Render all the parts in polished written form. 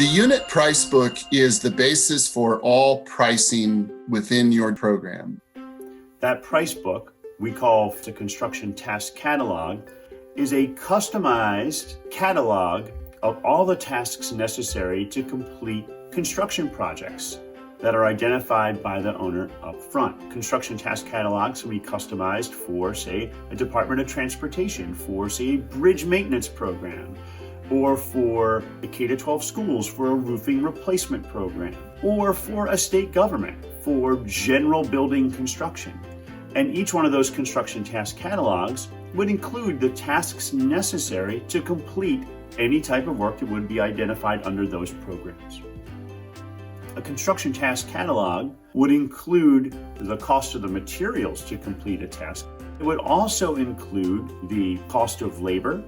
The unit price book is the basis for all pricing within your program. That price book, we call the Construction Task Catalog, is a customized catalog of all the tasks necessary to complete construction projects that are identified by the owner up front. Construction task catalogs can be customized for, say, a Department of Transportation, for, say, a bridge maintenance program, or for the K-12 schools for a roofing replacement program, or for a state government for general building construction. And each one of those construction task catalogs would include the tasks necessary to complete any type of work that would be identified under those programs. A construction task catalog would include the cost of the materials to complete a task. It would also include the cost of labor,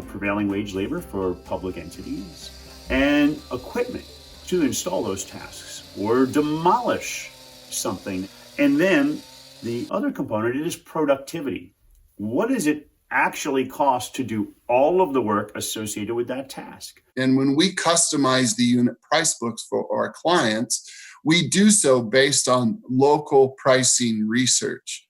prevailing wage labor for public entities, and equipment to install those tasks or demolish something. And then the other component is productivity. What does it actually cost to do all of the work associated with that task? And when we customize the unit price books for our clients, we do so based on local pricing research.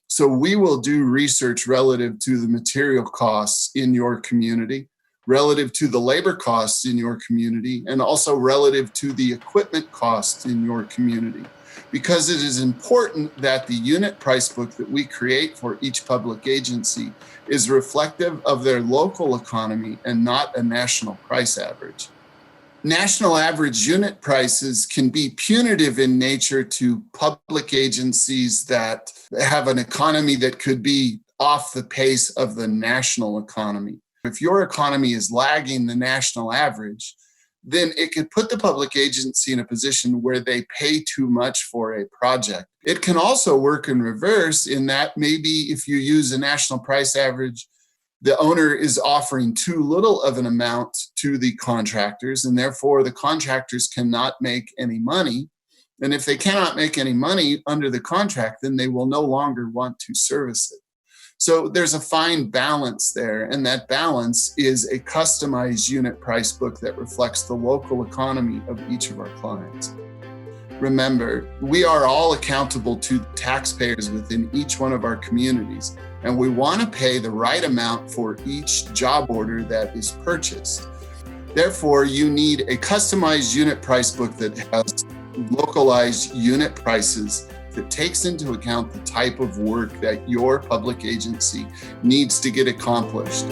So we will do research relative to the material costs in your community, relative to the labor costs in your community, and also relative to the equipment costs in your community. Because it is important that the unit price book that we create for each public agency is reflective of their local economy and not a national price average. National average unit prices can be punitive in nature to public agencies that have an economy that could be off the pace of the national economy. If your economy is lagging the national average, then it could put the public agency in a position where they pay too much for a project. It can also work in reverse in that maybe if you use a national price average, the owner is offering too little of an amount to the contractors, and therefore the contractors cannot make any money. And if they cannot make any money under the contract, then they will no longer want to service it. So there's a fine balance there, and that balance is a customized unit price book that reflects the local economy of each of our clients. Remember, we are all accountable to taxpayers within each one of our communities, and we want to pay the right amount for each job order that is purchased. Therefore, you need a customized unit price book that has localized unit prices that takes into account the type of work that your public agency needs to get accomplished.